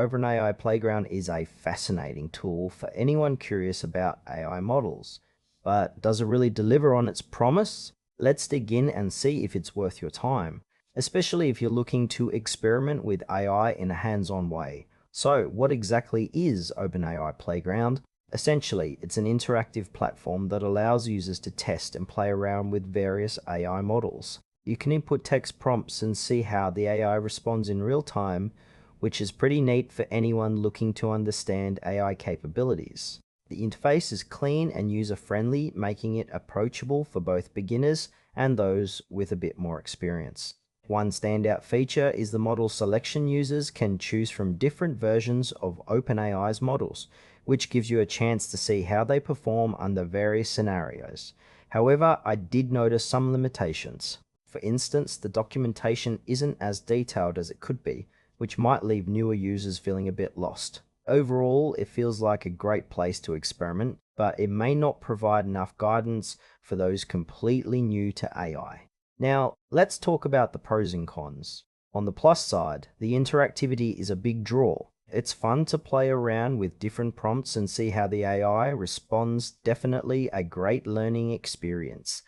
OpenAI Playground is a fascinating tool for anyone curious about AI models. But does it really deliver on its promise? Let's dig in and see if it's worth your time, especially if you're looking to experiment with AI in a hands-on way. So, what exactly is OpenAI Playground? Essentially, it's an interactive platform that allows users to test and play around with various AI models. You can input text prompts and see how the AI responds in real time, which is pretty neat for anyone looking to understand AI capabilities. The interface is clean and user-friendly, making it approachable for both beginners and those with a bit more experience. One standout feature is the model selection. Users can choose from different versions of OpenAI's models, which gives you a chance to see how they perform under various scenarios. However, I did notice some limitations. For instance, the documentation isn't as detailed as it could be, which might leave newer users feeling a bit lost. Overall, it feels like a great place to experiment, but it may not provide enough guidance for those completely new to AI. Now, let's talk about the pros and cons. On the plus side, the interactivity is a big draw. It's fun to play around with different prompts and see how the AI responds. Definitely a great learning experience.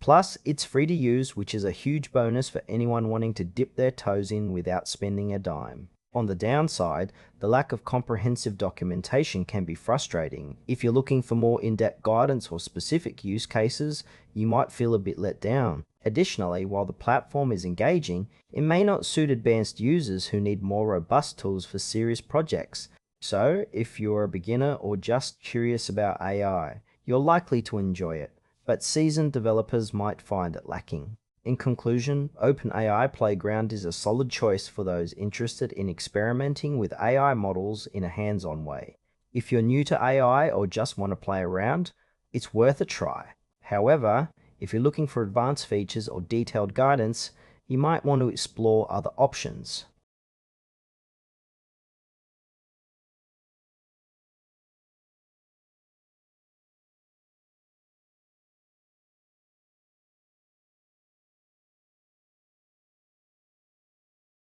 Plus, it's free to use, which is a huge bonus for anyone wanting to dip their toes in without spending a dime. On the downside, the lack of comprehensive documentation can be frustrating. If you're looking for more in-depth guidance or specific use cases, you might feel a bit let down. Additionally, while the platform is engaging, it may not suit advanced users who need more robust tools for serious projects. So, if you're a beginner or just curious about AI, you're likely to enjoy it, but seasoned developers might find it lacking. In conclusion, OpenAI Playground is a solid choice for those interested in experimenting with AI models in a hands-on way. If you're new to AI or just want to play around, it's worth a try. However, if you're looking for advanced features or detailed guidance, you might want to explore other options.